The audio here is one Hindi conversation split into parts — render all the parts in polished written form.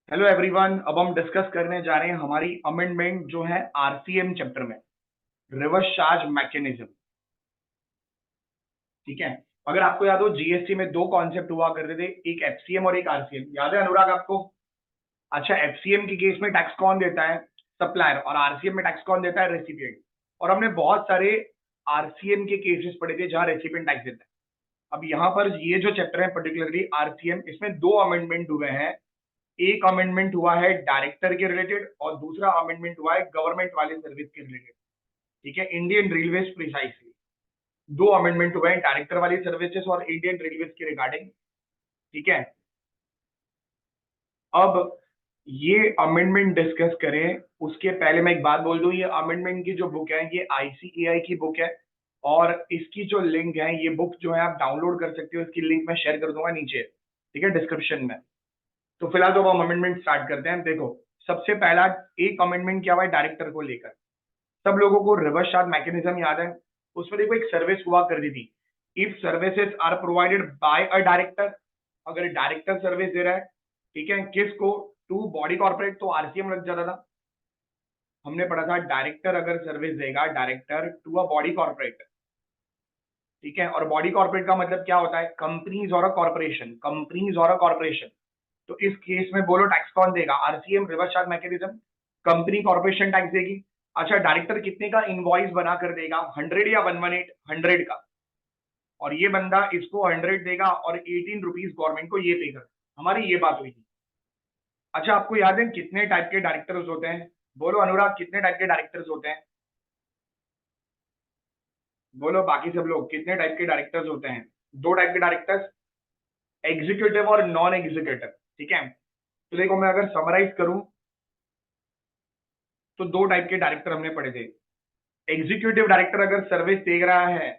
Hello everyone. अब हम डिस्कस करने जा रहे हैं हमारी अमेंडमेंट जो है आरसीएम चैप्टर में, रिवर्स चार्ज मैकेनिज्म। ठीक है। अगर आपको याद हो, जीएसटी में दो कॉन्सेप्ट हुआ करते थे, एक एफसीएम और एक आरसीएम। याद है अनुराग आपको? अच्छा, एफसीएम के केस में टैक्स कौन देता है? सप्लायर। और आरसीएम में टैक्स कौन देता है? रेसिपिएंट। और हमने बहुत सारे आरसीएम के केसेस पढ़े थे जहां रेसिपिएंट टैक्स देता है। अब यहाँ पर ये जो चैप्टर है पर्टिकुलरली आरसीएम, इसमें दो अमेंडमेंट हुए हैं। एक अमेंडमेंट हुआ है डायरेक्टर के रिलेटेड और दूसरा अमेंडमेंट हुआ है गवर्नमेंट वाले सर्विस के रिलेटेड। ठीक है, इंडियन रेलवेज प्रिसाइसली दो अमेंडमेंट हुए हैं, डायरेक्टर वाली सर्विसेज और इंडियन रेलवेज के रिगार्डिंग। ठीक है। अब ये अमेंडमेंट डिस्कस करें उसके पहले मैं एक बात बोल दूं, ये अमेंडमेंट की जो बुक है ये आईसीएआई की बुक है। और इसकी जो लिंक है, ये बुक जो है आप डाउनलोड कर सकते हो, इसकी लिंक मैं शेयर कर दूंगा नीचे, ठीक है, डिस्क्रिप्शन में। तो फिलहाल तो हम अमेंडमेंट स्टार्ट करते हैं। देखो, सबसे पहला एक अमेंडमेंट क्या हुआ है डायरेक्टर को लेकर। सब लोगों को रिवर्स चार्ज मैकेनिज्म याद है। उसमें देखो एक सर्विस हुआ करती थी, if services are provided by a director. अगर डायरेक्टर सर्विस दे रहा है, ठीक है, किसको? टू बॉडी कॉर्पोरेट, तो आरसीएम लग जाता था। हमने पढ़ा था डायरेक्टर अगर सर्विस देगा, director to a body corporate. ठीक है। और बॉडी कॉर्पोरेट का मतलब क्या होता है? कंपनीज और अ कॉर्पोरेशन, कंपनीज और अ कॉर्पोरेशन। तो इस केस में बोलो टैक्स कौन देगा? RCM, reverse charge mechanism. Company corporation tax देगी। अच्छा, डायरेक्टर कितने का इनवॉइस बना कर देगा? 100 या 118? 100 का। और ये बंदा इसको 100 देगा और 18 रुपीज गवर्नमेंट को ये पे कर। हमारी ये बात हुई थी। अच्छा, आपको याद है कितने टाइप के डायरेक्टर्स होते हैं? बोलो अनुराग, कितने टाइप के डायरेक्टर्स होते हैं? बोलो बाकी सब लोग, कितने टाइप के डायरेक्टर्स होते हैं? दो टाइप के डायरेक्टर्स, एग्जीक्यूटिव और नॉन एग्जीक्यूटिव। ठीक है। तो देखो, मैं अगर समराइज करूं तो दो टाइप के डायरेक्टर हमने पढ़े थे। एग्जीक्यूटिव डायरेक्टर अगर सर्विस दे रहा है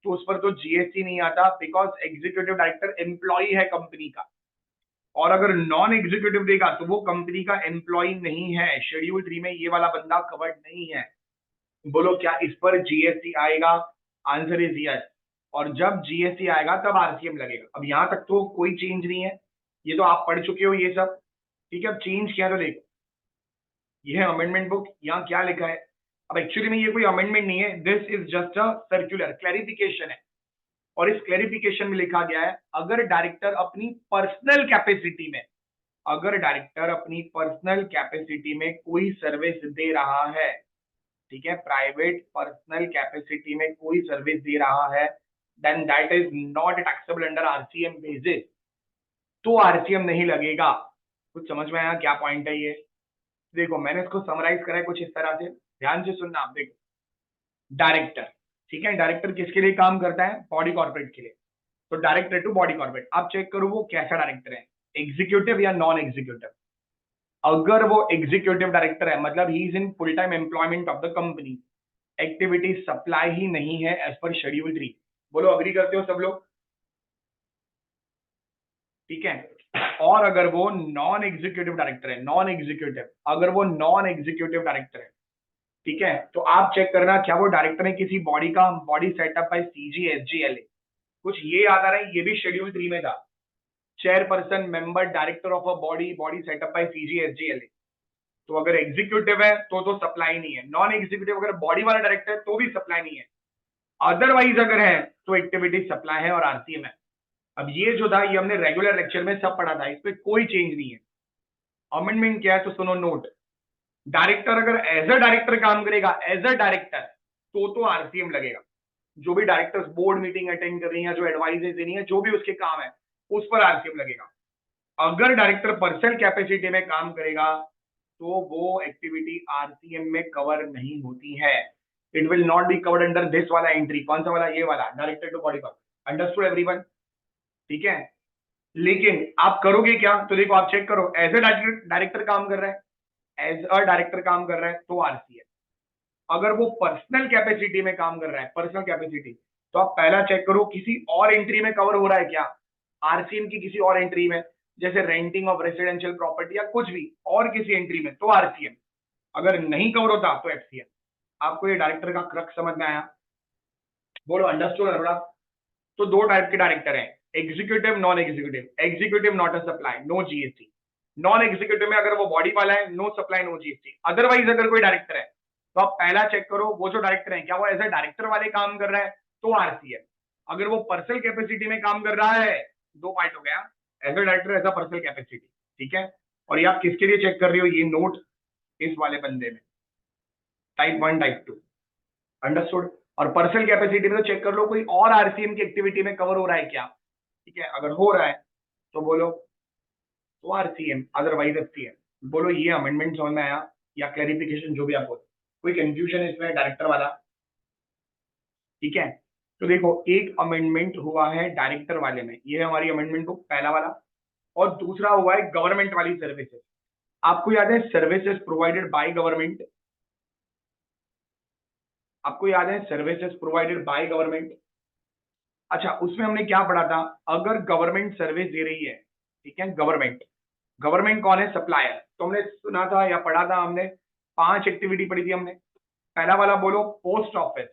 तो उस पर तो जीएसटी नहीं आता, बिकॉज एग्जीक्यूटिव डायरेक्टर एम्प्लॉय है कंपनी का। और अगर नॉन एग्जीक्यूटिव देगा तो वो कंपनी का एम्प्लॉय नहीं है, शेड्यूल 3 में ये वाला बंदा कवर्ड नहीं है। बोलो क्या इस पर जीएसटी आएगा? Answer is yes. और जब जीएसटी आएगा तब आरसीएम लगेगा। अब यहां तक तो कोई चेंज नहीं है, ये तो आप पढ़ चुके हो ये सब। ठीक है, अब चेंज किया तो देखो, ये है अमेंडमेंट बुक, यहाँ क्या लिखा है। अब एक्चुअली में ये कोई अमेंडमेंट नहीं है, this is just a circular clarification है। और इस क्लैरिफिकेशन में लिखा गया है, अगर डायरेक्टर अपनी पर्सनल कैपेसिटी में, अगर डायरेक्टर अपनी पर्सनल कैपेसिटी में कोई सर्विस दे रहा है, ठीक है, प्राइवेट पर्सनल कैपेसिटी में कोई सर्विस दे रहा है, then that is not taxable under RCM basis. तो आरसीएम नहीं लगेगा। कुछ समझ में आया क्या पॉइंट है ये? देखो, मैंने इसको समराइज करा है कुछ इस तरह से, ध्यान से सुनना आप। देखो, डायरेक्टर, ठीक है, डायरेक्टर किसके लिए काम करता है? बॉडी कॉर्पोरेट के लिए। तो डायरेक्टर टू बॉडी कॉर्पोरेट, आप चेक करो वो कैसा डायरेक्टर है, एग्जीक्यूटिव या नॉन एग्जीक्यूटिव। अगर वो एग्जीक्यूटिव डायरेक्टर है मतलब he is in full time employment of the company, activity supply ही नहीं है एज पर शेड्यूल 3। बोलो अग्री करते हो सब लोग? ठीक है। और अगर वो नॉन एग्जीक्यूटिव डायरेक्टर है, नॉन एग्जीक्यूटिव, अगर वो नॉन एग्जीक्यूटिव डायरेक्टर है, ठीक है, तो आप चेक करना क्या वो डायरेक्टर है किसी बॉडी का? Body setup by CG SGLA. कुछ ये याद आ रहा है, ये भी शेड्यूल 3 में था। Chairperson member director of a body, body setup by CG SGLA. तो अगर एग्जीक्यूटिव है तो सप्लाई नहीं है, नॉन एग्जीक्यूटिव अगर बॉडी वाला डायरेक्टर है तो भी सप्लाई नहीं है, अदरवाइज अगर है तो एक्टिविटी सप्लाई है और आरसीएम है। अब ये जो था ये हमने रेगुलर लेक्चर में सब पढ़ा था, इस पे कोई चेंज नहीं है। अमेंडमेंट क्या है तो सुनो नोट। डायरेक्टर अगर एज अ डायरेक्टर काम करेगा, एज अ डायरेक्टर, तो आरसीएम लगेगा। जो भी डायरेक्टर्स बोर्ड मीटिंग अटेंड कर रही है, जो एडवाइजेस देनी है, जो भी उसके काम है, उस पर आरसीएम लगेगा। अगर डायरेक्टर पर्सनल कैपेसिटी में काम करेगा तो वो एक्टिविटी आरसीएम में कवर नहीं होती है। It will not be covered under this वाला एंट्री। कौन सा वाला? ये वाला, director to body corporate. Understood everyone? ठीक है। लेकिन आप करोगे क्या? तो देखो, आप चेक करो, एज ए डायरेक्टर काम कर रहा है, एज अ डायरेक्टर काम कर रहा है तो आरसीएम। अगर वो पर्सनल कैपेसिटी में काम कर रहा है, पर्सनल कैपेसिटी, तो आप पहला चेक करो किसी और एंट्री में कवर हो रहा है क्या, आरसीएम की किसी और एंट्री में, जैसे रेंटिंग ऑफ रेसिडेंशियल प्रॉपर्टी या कुछ भी और किसी एंट्री में, तो आरसीएम। अगर नहीं कवर होता तो एफसीएम। आपको ये डायरेक्टर का क्रक्स समझ में आया? बोलो अंडरस्टूड अनुराग? तो दो टाइप के डायरेक्टर हैं, executive, non executive. Executive not a supply, no GST. Non executive में अगर वो बॉडी वाला है, no supply no GST. Otherwise अगर कोई डायरेक्टर है तो आप पहला चेक करो, वो जो डायरेक्टर है क्या वो एज ए डायरेक्टर वाले काम कर रहा है, तो आरसीएम। अगर वो पर्सनल कैपेसिटी में काम कर रहा है, दो पार्ट हो गया, as a director, as a personal capacity. ठीक है, और ये आप किसके लिए चेक कर रही हो, ये नोट इस वाले बंदे में, टाइप 1 टाइप 2, अंडरस्टूड। और पर्सनल कैपेसिटी में तो चेक कर लो कोई और आरसीएम की एक्टिविटी में कवर हो रहा है क्या। ठीक है, अगर हो रहा है तो बोलो तो आरसीएम, अदरवाइज एफसीएम। बोलो ये अमेंडमेंट समझ में आया या क्लैरिफिकेशन, जो भी आप बोलो, कोई कंफ्यूजन है इसमें डायरेक्टर वाला। ठीक है, तो देखो एक अमेंडमेंट हुआ है डायरेक्टर वाले में, ये है हमारी अमेंडमेंट को पहला वाला। और दूसरा हुआ है गवर्नमेंट वाली सर्विसेज। आपको याद है सर्विसेज प्रोवाइडेड बाय गवर्नमेंट, आपको याद है सर्विसेज प्रोवाइडेड बाय गवर्नमेंट। अच्छा, उसमें हमने क्या पढ़ा था, अगर गवर्नमेंट सर्विस दे रही है, ठीक है, गवर्नमेंट, गवर्नमेंट कौन है, सप्लायर। तो हमने सुना था या पढ़ा था हमने, 5 एक्टिविटी पढ़ी थी हमने। पहला वाला बोलो पोस्ट ऑफिस,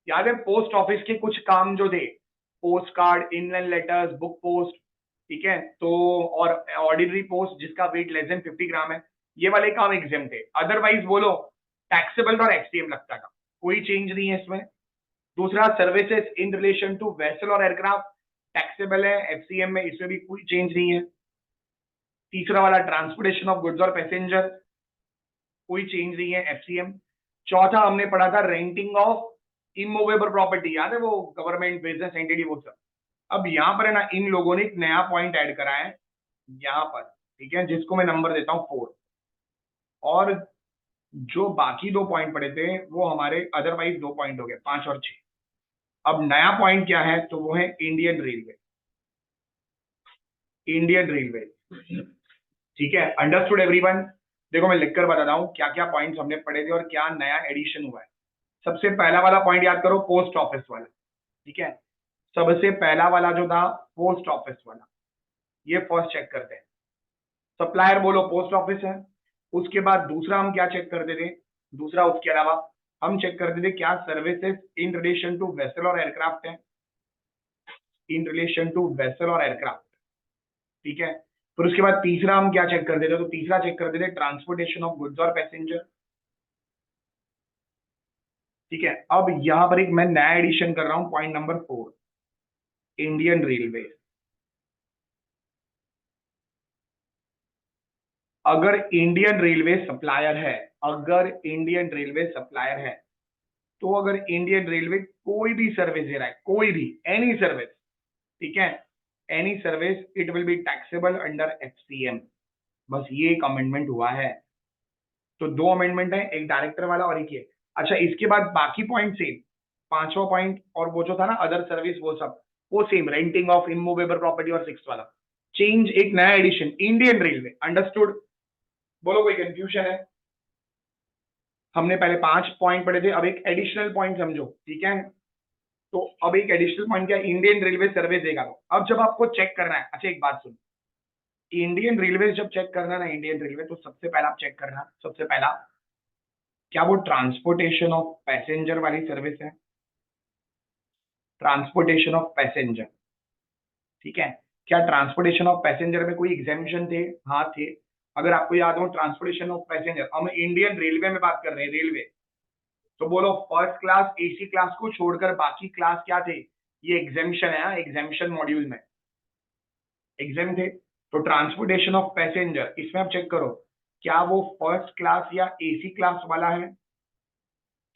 याद है पोस्ट ऑफिस के कुछ काम जो थे, post card, inland letters, book post, ठीक है, तो और ऑर्डिनरी पोस्ट जिसका वेट लेस देन 50 ग्राम है, ये वाले काम एग्जाम थे। अदरवाइज बोलो टैक्सेबल और एक्सटीएम लगता था, कोई चेंज नहीं है इसमें। दूसरा services in relation to vessel और एयरक्राफ्ट, टैक्सेबल है, एफसीएम में इसमें भी कोई चेंज नहीं है। तीसरा वाला ट्रांसपोर्टेशन ऑफ गुड्स और पैसेंजर, कोई चेंज नहीं है, एफसीएम। चौथा हमने पढ़ा था रेंटिंग ऑफ इमूवेबल प्रॉपर्टी, याद है वो गवर्नमेंट बिजनेस एंटिटी वो सब। अब यहाँ पर है ना इन लोगों ने एक नया पॉइंट ऐड करा है यहाँ पर, ठीक है, जिसको मैं नंबर देता हूँ 4। और जो बाकी 2 पॉइंट पड़े थे वो हमारे अदरवाइज 2 पॉइंट हो गए, 5 और 6। अब नया पॉइंट क्या है, तो वो है इंडियन रेलवे, इंडियन रेलवे। ठीक है, अंडरस्टूड एवरीवन। देखो मैं लिखकर बताता हूँ क्या क्या पॉइंट्स हमने पढ़े थे और क्या नया एडिशन हुआ है। सबसे पहला वाला पॉइंट याद करो, पोस्ट ऑफिस वाला। ठीक है, सबसे पहला वाला जो था पोस्ट ऑफिस वाला, ये फर्स्ट चेक करते हैं। सप्लायर बोलो पोस्ट ऑफिस है। उसके बाद दूसरा हम क्या चेक करते थे, दूसरा उसके अलावा हम चेक करते थे क्या services in relation to vessel और एयरक्राफ्ट है, इन रिलेशन टू वेसल और एयरक्राफ्ट। ठीक है, फिर उसके बाद तीसरा हम क्या चेक करते थे, तो तीसरा चेक करते थे ट्रांसपोर्टेशन ऑफ गुड्स और पैसेंजर। ठीक है, अब यहां पर एक मैं नया एडिशन कर रहा हूं, पॉइंट नंबर 4, इंडियन रेलवे। अगर इंडियन रेलवे सप्लायर है, अगर इंडियन रेलवे सप्लायर है, तो अगर इंडियन रेलवे कोई भी सर्विस दे रहा है, कोई भी एनी सर्विस, ठीक है, any service, it will be taxable under FCM. बस ये एक अमेंडमेंट हुआ है। तो 2 अमेंडमेंट है, एक डायरेक्टर वाला और एक ये। अच्छा, इसके बाद बाकी पॉइंट सेम, 5वां पॉइंट और वो जो था ना अदर सर्विस, वो सब वो same, renting of immovable property. और 6 वाला चेंज, एक नया एडिशन, इंडियन रेलवे। अंडरस्टूड, बोलो कोई कंफ्यूजन है। हमने पहले 5 पॉइंट पढ़े थे, अब एक एडिशनल पॉइंट समझो, ठीक है। तो अब एक एडिशनल पॉइंट क्या, इंडियन रेलवे सर्वे देगा। अब जब आपको चेक करना है, अच्छा एक बात सुन, इंडियन रेलवे जब चेक करना है ना, इंडियन रेलवे, तो सबसे पहला आप चेक करना, सबसे पहला क्या वो ट्रांसपोर्टेशन ऑफ पैसेंजर वाली सर्विस है, ट्रांसपोर्टेशन ऑफ पैसेंजर। ठीक है, क्या ट्रांसपोर्टेशन ऑफ पैसेंजर में कोई एग्जामिशन थे, हाँ थे। अगर आपको याद हो ट्रांसपोर्टेशन ऑफ पैसेंजर, हम इंडियन रेलवे में बात कर रहे हैं, रेलवे, तो बोलो फर्स्ट क्लास एसी क्लास को छोड़कर बाकी क्लास क्या थे, ये एग्जामिशन है, एग्जामिशन मॉड्यूल में एग्जाम थे। तो ट्रांसपोर्टेशन ऑफ पैसेंजर, इसमें आप चेक करो क्या वो फर्स्ट क्लास या एसी क्लास वाला है,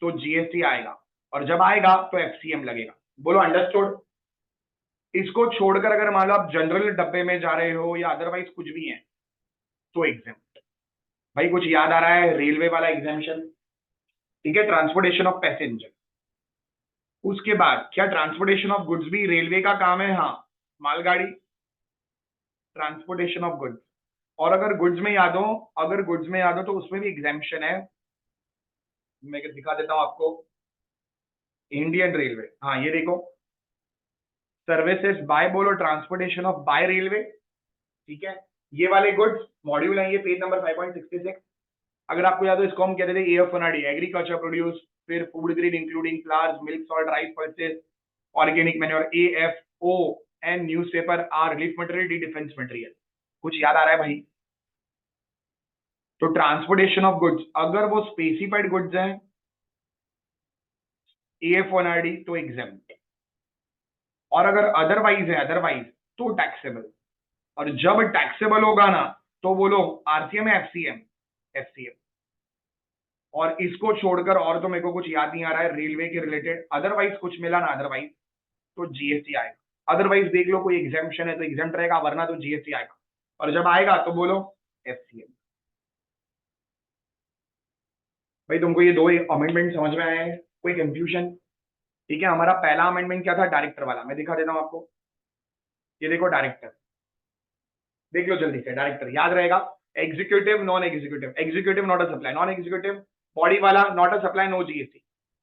तो जीएसटी आएगा, और जब आएगा तो एफसीएम लगेगा। बोलो अंडरस्टूड। इसको छोड़कर अगर मान लो आप जनरल डब्बे में जा रहे हो या अदरवाइज कुछ भी है, तो एग्जाम। भाई कुछ याद आ रहा है, रेलवे वाला एग्जामिशन, ठीक है, ट्रांसपोर्टेशन ऑफ पैसेंजर। उसके बाद क्या ट्रांसपोर्टेशन ऑफ गुड्स भी रेलवे का काम है, हाँ, मालगाड़ी, ट्रांसपोर्टेशन ऑफ गुड्स। और अगर गुड्स में याद हो, अगर गुड्स में याद हो तो उसमें भी एग्जामिशन है, मैं दिखा देता हूं आपको, इंडियन रेलवे, हाँ ये देखो, सर्विसेज बाय, बोलो ट्रांसपोर्टेशन ऑफ बाय रेलवे। ठीक है, ये वाले गुड्स मॉड्यूल है, ये पेज नंबर 5.66। अगर आपको याद हो इसको हम कहते थे एएफएनआरडी, एग्रीकल्चर प्रोड्यूस, फिर food grain including flowers, milk, salt, rice, pulses, organic manure, AFO and newspaper or relief material, D defence material. कुछ याद आ रहा है भाई? तो ट्रांसपोर्टेशन ऑफ गुड्स, अगर वो स्पेसिफाइड गुड्स हैं AF1RD तो एग्जेम्प्ट, और अगर अदरवाइज है, अदरवाइज तो टैक्सेबल। और जब टैक्सेबल होगा ना तो बोलो RCM है FCM? FCM। और इसको छोड़कर और तो मेरे को कुछ याद नहीं आ रहा है रेलवे के रिलेटेड, अदरवाइज कुछ मिला ना अदरवाइज तो GST आएगा। अदरवाइज देख लो कोई एग्जाम्पशन है तो एग्जाम्प्ट रहेगा, वरना तो GST आएगा। और जब आएगा तो बोलो FCM। भाई तुमको ये दो अमेंडमेंट समझ में आए हैं? कोई कंफ्यूजन? ठीक है, हमारा पहला अमेंडमेंट क्या था? डायरेक्टर वाला। मैं दिखा देता हूं आपको, ये देखो डायरेक्टर, देख लो जल्दी से। डायरेक्टर याद रहेगा, executive non executive, executive not a supply, non executive body वाला not a supply, no GST।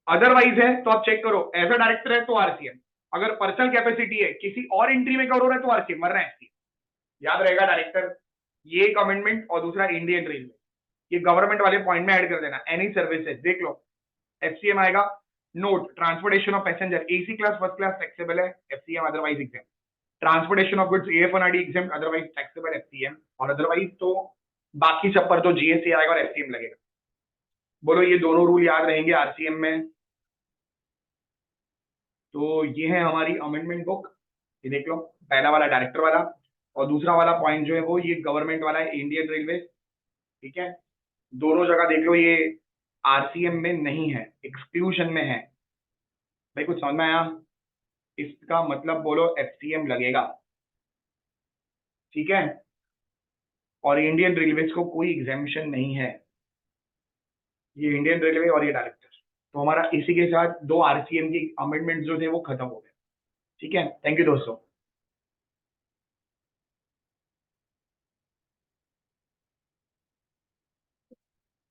Otherwise है तो आप चेक करो, एज अ डायरेक्टर है तो RCM, अगर पर्सनल कैपेसिटी है किसी और एंट्री में करो रहे तो RCM, वरना FCM। याद रहेगा डायरेक्टर। ये एक अमेंडमेंट, और दूसरा इंडियन रेलवे, ये गवर्नमेंट वाले पॉइंट में ऐड कर देना, एनी सर्विसेज देख लो FCM आएगा। Note, transportation of passenger AC class first class taxable है FCM, otherwise exam. Transportation of goods AF1RD exam, otherwise taxable FCM, और अदरवाइज तो बाकी सब पर तो GST आएगा और FCM लगेगा। बोलो ये दोनों रूल याद रहेंगे RCM में? तो ये है हमारी अमेंडमेंट बुक, ये देख लो, पहला वाला डायरेक्टर वाला, और दूसरा वाला पॉइंट जो है वो ये गवर्नमेंट वाला है, इंडियन रेलवे। ठीक है, दोनों जगह देख लो, ये RCM में नहीं है, एक्सक्लूशन में है। भाई कुछ समझ में आया? इसका मतलब बोलो FCM लगेगा। ठीक है, और इंडियन रेलवे को कोई एग्जामिशन नहीं है, ये इंडियन रेलवे और ये डायरेक्टर। तो हमारा इसी के साथ दो RCM की अमेंडमेंट जो थे वो खत्म हो गए। ठीक है, थैंक यू दोस्तों।